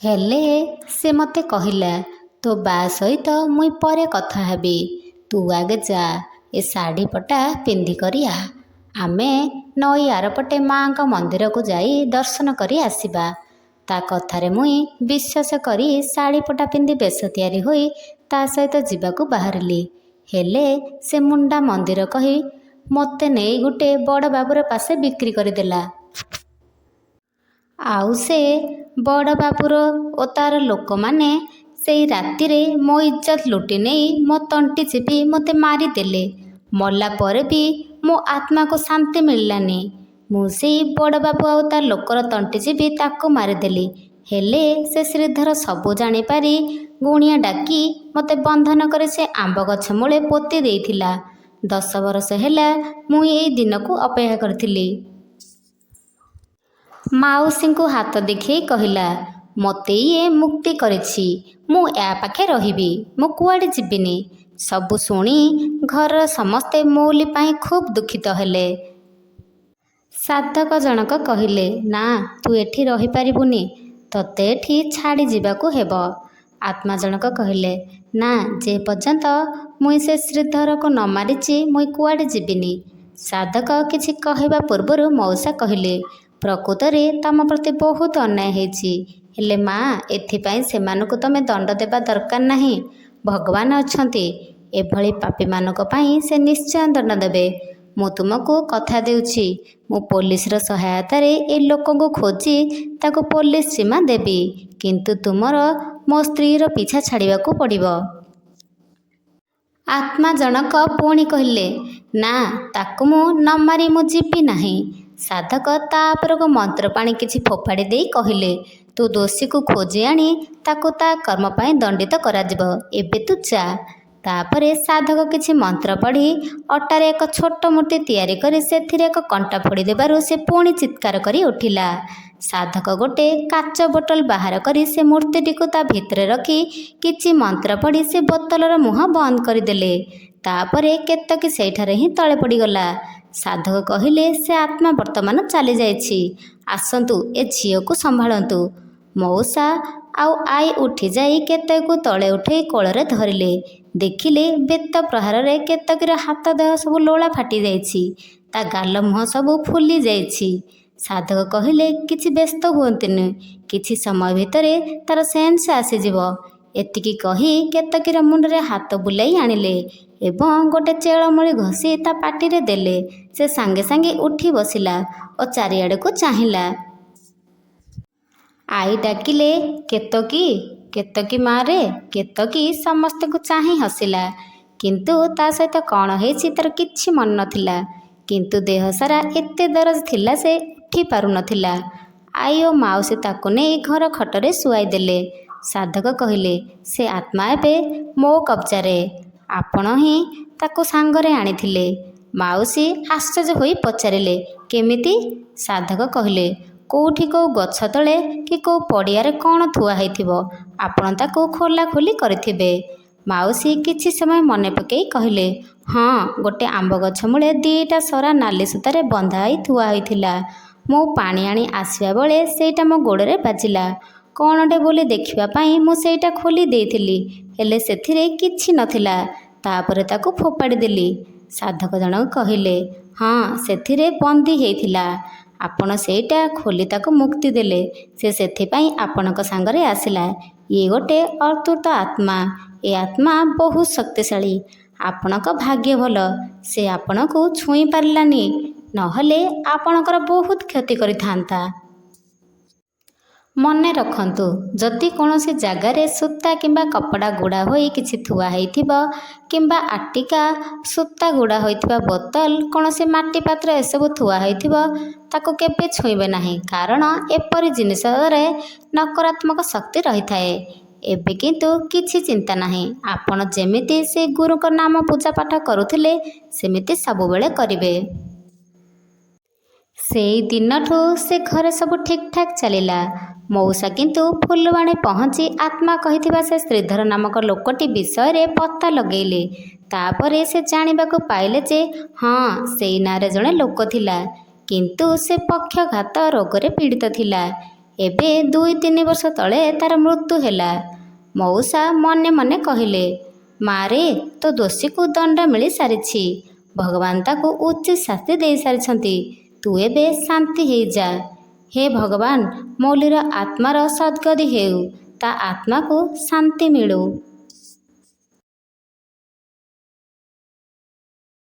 ହେଲେ ସେ ମୋତେ କହିଲା, ତୋ ବା ସହିତ ମୁଇଁ ପରେ କଥା ହେବି, ତୁ ଆଗେ ଯା, ଏ ଶାଢ଼ୀପଟା ପିନ୍ଧିକରି ଆ, ଆମେ ନଈ ଆରପଟେ ମାଆଙ୍କ ମନ୍ଦିରକୁ ଯାଇ ଦର୍ଶନ କରି ଆସିବା। ତା କଥାରେ ମୁଇଁ ବିଶ୍ୱାସ କରି ଶାଢ଼ୀପଟା ପିନ୍ଧି ବେଶ ତିଆରି ହୋଇ ତା ସହିତ ଯିବାକୁ ବାହାରିଲି। ହେଲେ ସେ ମୁଣ୍ଡା ମନ୍ଦିର କହି ମୋତେ ନେଇ ଗୋଟେ ବଡ଼ ବାବୁର ପାଶେ ବିକ୍ରି କରିଦେଲା। ଆଉ ସେ ବଡ଼ ବାବୁର ଓ ତାର ଲୋକମାନେ ସେଇ ରାତିରେ ମୋ ଇଜ୍ଜତ ଲୁଟି ନେଇ ମୋ ତଣ୍ଟି ଚିପି ମୋତେ ମାରିଦେଲେ। ମଲା ପରେ ବି ମୋ ଆତ୍ମାକୁ ଶାନ୍ତି ମିଳିଲାନି। ମୁଁ ସେଇ ବଡ଼ ବାବୁ ଆଉ ତା ଲୋକର ତଣ୍ଟି ଚିପି ତାକୁ ମାରିଦେଲି। ହେଲେ ସେ ଶ୍ରୀଧର ସବୁ ଜାଣିପାରି ଗୁଣିଆ ଡାକି ମୋତେ ବନ୍ଧନ କରି ସେ ଆମ୍ବ ଗଛ ମୂଳେ ପୋତି ଦେଇଥିଲା। 10 ବରଷ ହେଲା ମୁଁ ଏଇ ଦିନକୁ ଅପେକ୍ଷା କରିଥିଲି। ମାଉସୀଙ୍କୁ ହାତ ଦେଖେଇ କହିଲା, ମୋତେ ଇଏ ମୁକ୍ତି କରିଛି, ମୁଁ ୟା ପାଖେ ରହିବି, ମୁଁ କୁଆଡ଼େ ଯିବିନି। ସବୁ ଶୁଣି ଘରର ସମସ୍ତେ ମୌଲି ପାଇଁ ଖୁବ୍ ଦୁଃଖିତ ହେଲେ। ସାଧକ ଜଣକ କହିଲେ, ନା ତୁ ଏଠି ରହିପାରିବୁନି, ତତେ ଏଠି ଛାଡ଼ି ଯିବାକୁ ହେବ। ଆତ୍ମା ଜଣକ କହିଲେ, ନା ଯେ ପର୍ଯ୍ୟନ୍ତ ମୁଇଁ ସେ ଶ୍ରୀଧରକୁ ନ ମାରିଛି ମୁଇଁ କୁଆଡ଼େ ଯିବିନି। ସାଧକ କିଛି କହିବା ପୂର୍ବରୁ ମଉସା କହିଲେ, ପ୍ରକୃତରେ ତମ ପ୍ରତି ବହୁତ ଅନ୍ୟାୟ ହେଇଛି। ହେଲେ ମା, ଏଥିପାଇଁ ସେମାନଙ୍କୁ ତମେ ଦଣ୍ଡ ଦେବା ଦରକାର ନାହିଁ। ଭଗବାନ ଅଛନ୍ତି, ଏଭଳି ପାପୀମାନଙ୍କ ପାଇଁ ସେ ନିଶ୍ଚୟ ଦଣ୍ଡ ଦେବେ। ମୁଁ ତୁମକୁ କଥା ଦେଉଛି, ମୁଁ ପୋଲିସର ସହାୟତାରେ ଏ ଲୋକଙ୍କୁ ଖୋଜି ତାକୁ ପୋଲିସ ଜିମା ଦେବି, କିନ୍ତୁ ତୁମର ମୋ ସ୍ତ୍ରୀର ପିଛା ଛାଡ଼ିବାକୁ ପଡ଼ିବ। ଆତ୍ମା ଜଣକ ପୁଣି କହିଲେ, ନା ତାକୁ ମୁଁ ନ ମାରି ମୁଁ ଯିବି ନାହିଁ। ସାଧକ ତା ଉପରକୁ ମନ୍ତ୍ରପାଣି କିଛି ଫୋପାଡ଼ି ଦେଇ କହିଲେ, ତୁ ଦୋଷୀକୁ ଖୋଜି ଆଣି ତାକୁ ତା କର୍ମ ପାଇଁ ଦଣ୍ଡିତ କରାଯିବ, ଏବେ ତୁ ଯା। ତାପରେ ସାଧକ କିଛି ମନ୍ତ୍ର ପଢ଼ି ଅଟାରେ ଏକ ଛୋଟ ମୂର୍ତ୍ତି ତିଆରି କରି ସେଥିରେ ଏକ କଣ୍ଟା ଫୋଡ଼ି ଦେବାରୁ ସେ ପୁଣି ଚିତ୍କାର କରି ଉଠିଲା। ସାଧକ ଗୋଟେ କାଚ ବୋତଲ ବାହାର କରି ସେ ମୂର୍ତ୍ତିଟିକୁ ତା ଭିତରେ ରଖି କିଛି ମନ୍ତ୍ର ପଢ଼ି ସେ ବୋତଲର ମୁହଁ ବନ୍ଦ କରିଦେଲେ। ତାପରେ କେତକୀ ସେଇଠାରେ ହିଁ ତଳେ ପଡ଼ିଗଲା। ସାଧକ କହିଲେ, ସେ ଆତ୍ମା ବର୍ତ୍ତମାନ ଚାଲିଯାଇଛି, ଆସନ୍ତୁ ଏ ଝିଅକୁ ସମ୍ଭାଳନ୍ତୁ। ମଉସା ଆଉ ଆଈ ଉଠି ଯାଇ କେତକୀକୁ ତଳେ ଉଠେଇ କୋଳରେ ଧରିଲେ। ଦେଖିଲେ ବେତ ପ୍ରହାରରେ କେତକୀର ହାତ ଦେହ ସବୁ ଲୋଳା ଫାଟି ଯାଇଛି, ତା ଗାଲ ମୁହଁ ସବୁ ଫୁଲି ଯାଇଛି। ସାଧକ କହିଲେ, କିଛି ବ୍ୟସ୍ତ ହୁଅନ୍ତୁନି, କିଛି ସମୟ ଭିତରେ ତାର ସେନ୍ସ ଆସିଯିବ। ଏତିକି କହି କେତକୀର ମୁଣ୍ଡରେ ହାତ ବୁଲାଇ ଆଣିଲେ ଏବଂ ଗୋଟେ ଚେଳମୂଳି ଘଷି ତା ପାଟିରେ ଦେଲେ। ସେ ସାଙ୍ଗେ ସାଙ୍ଗେ ଉଠି ବସିଲା ଓ ଚାରିଆଡ଼କୁ ଚାହିଁଲା। ଆଈ ଡାକିଲେ, କେତକୀ, କେତକୀ ମାରେ। କେତକୀ ସମସ୍ତଙ୍କୁ ଚାହିଁ ହସିଲା, କିନ୍ତୁ ତା ସହିତ କ'ଣ ହେଇଛି ତାର କିଛି ମନେ ନଥିଲା। କିନ୍ତୁ ଦେହ ସାରା ଏତେ ଦରଜ ଥିଲା ସେ ଉଠି ପାରୁନଥିଲା। ଆଈ ଓ ମାଉସୀ ତାକୁ ନେଇ ଘର ଖଟରେ ଶୁଆଇ ଦେଲେ। ସାଧକ କହିଲେ, ସେ ଆତ୍ମା ଏବେ ମୋ କବ୍ଜାରେ, ଆପଣ ହିଁ ତାକୁ ସାଙ୍ଗରେ ଆଣିଥିଲେ। ମାଉସୀ ଆଶ୍ଚର୍ଯ୍ୟ ହୋଇ ପଚାରିଲେ, କେମିତି? ସାଧକ କହିଲେ, କେଉଁଠି କେଉଁ ଗଛ ତଳେ କି କେଉଁ ପଡ଼ିଆରେ କ'ଣ ଥୁଆ ହେଇଥିବ, ଆପଣ ତାକୁ ଖୋଲାଖୋଲି କରିଥିବେ। ମାଉସୀ କିଛି ସମୟ ମନେ ପକାଇ କହିଲେ, ହଁ, ଗୋଟେ ଆମ୍ବ ଗଛ ମୂଳେ 2ଟା ସରା ନାଲି ସୂତାରେ ବନ୍ଧା ହୋଇ ଥୁଆ ହୋଇଥିଲା। ମୁଁ ପାଣି ଆଣି ଆସିବା ବେଳେ ସେଇଟା ମୋ ଗୋଡ଼ରେ ବାଜିଲା। କ'ଣଟେ ବୋଲି ଦେଖିବା ପାଇଁ ମୁଁ ସେଇଟା ଖୋଲି ଦେଇଥିଲି, ହେଲେ ସେଥିରେ କିଛି ନଥିଲା। ତାପରେ ତାକୁ ଫୋପାଡ଼ି ଦେଲି। ସାଧକ ଜଣକ କହିଲେ, ହଁ, ସେଥିରେ ବନ୍ଦୀ ହେଇଥିଲା। ଆପଣ ସେଇଟା ଖୋଲି ତାକୁ ମୁକ୍ତି ଦେଲେ, ସେ ସେଥିପାଇଁ ଆପଣଙ୍କ ସାଙ୍ଗରେ ଆସିଲା। ଇଏ ଗୋଟେ ଅତୃପ୍ତ ଆତ୍ମା, ଏ ଆତ୍ମା ବହୁତ ଶକ୍ତିଶାଳୀ। ଆପଣଙ୍କ ଭାଗ୍ୟ ଭଲ, ସେ ଆପଣଙ୍କୁ ଛୁଇଁ ପାରିଲାନି, ନହେଲେ ଆପଣଙ୍କର ବହୁତ କ୍ଷତି କରିଥାନ୍ତା। ମନେ ରଖନ୍ତୁ, ଯଦି କୌଣସି ଜାଗାରେ ସୂତା କିମ୍ବା କପଡ଼ା ଗୁଡ଼ା ହୋଇ କିଛି ଥୁଆ ହେଇଥିବ କିମ୍ବା ଆଟିକା, ସୂତା ଗୁଡ଼ା ହୋଇଥିବା ବୋତଲ, କୌଣସି ମାଟି ପାତ୍ର ଏସବୁ ଥୁଆ ହୋଇଥିବ, ତାକୁ କେବେ ଛୁଇଁବେ ନାହିଁ, କାରଣ ଏପରି ଜିନିଷରେ ନକାରାତ୍ମକ ଶକ୍ତି ରହିଥାଏ। ଏବେ କିନ୍ତୁ କିଛି ଚିନ୍ତା ନାହିଁ, ଆପଣ ଯେମିତି ସେ ଗୁରୁଙ୍କ ନାମ ପୂଜାପାଠ କରୁଥିଲେ ସେମିତି ସବୁବେଳେ କରିବେ। ସେଇ ଦିନଠୁ ସେ ଘରେ ସବୁ ଠିକ୍ଠାକ୍ ଚାଲିଲା। ମଉସା କିନ୍ତୁ ଫୁଲବାଣୀ ପହଞ୍ଚି ଆତ୍ମା କହିଥିବା ସେ ଶ୍ରୀଧର ନାମକ ଲୋକଟି ବିଷୟରେ ପତ୍ତା ଲଗେଇଲେ। ତାପରେ ସେ ଜାଣିବାକୁ ପାଇଲେ ଯେ ହଁ, ସେଇ ନାଁରେ ଜଣେ ଲୋକ ଥିଲା, କିନ୍ତୁ ସେ ପକ୍ଷଘାତ ରୋଗରେ ପୀଡ଼ିତ ଥିଲା। ଏବେ 2-3 ବର୍ଷ ତଳେ ତାର ମୃତ୍ୟୁ ହେଲା। ମଉସା ମନେ ମନେ କହିଲେ, ମାରେ ତୋ ଦୋଷୀକୁ ଦଣ୍ଡ ମିଳିସାରିଛି। ଭଗବାନ ତାକୁ ଉଚିତ ଶାସ୍ତି ଦେଇସାରିଛନ୍ତି। ତୁ ଏବେ ଶାନ୍ତି ହେଇଯା। ହେ ଭଗବାନ, ମୌଲିର ଆତ୍ମାର ସଦ୍ଗତି ହେଉ, ତା ଆତ୍ମାକୁ ଶାନ୍ତି ମିଳୁ।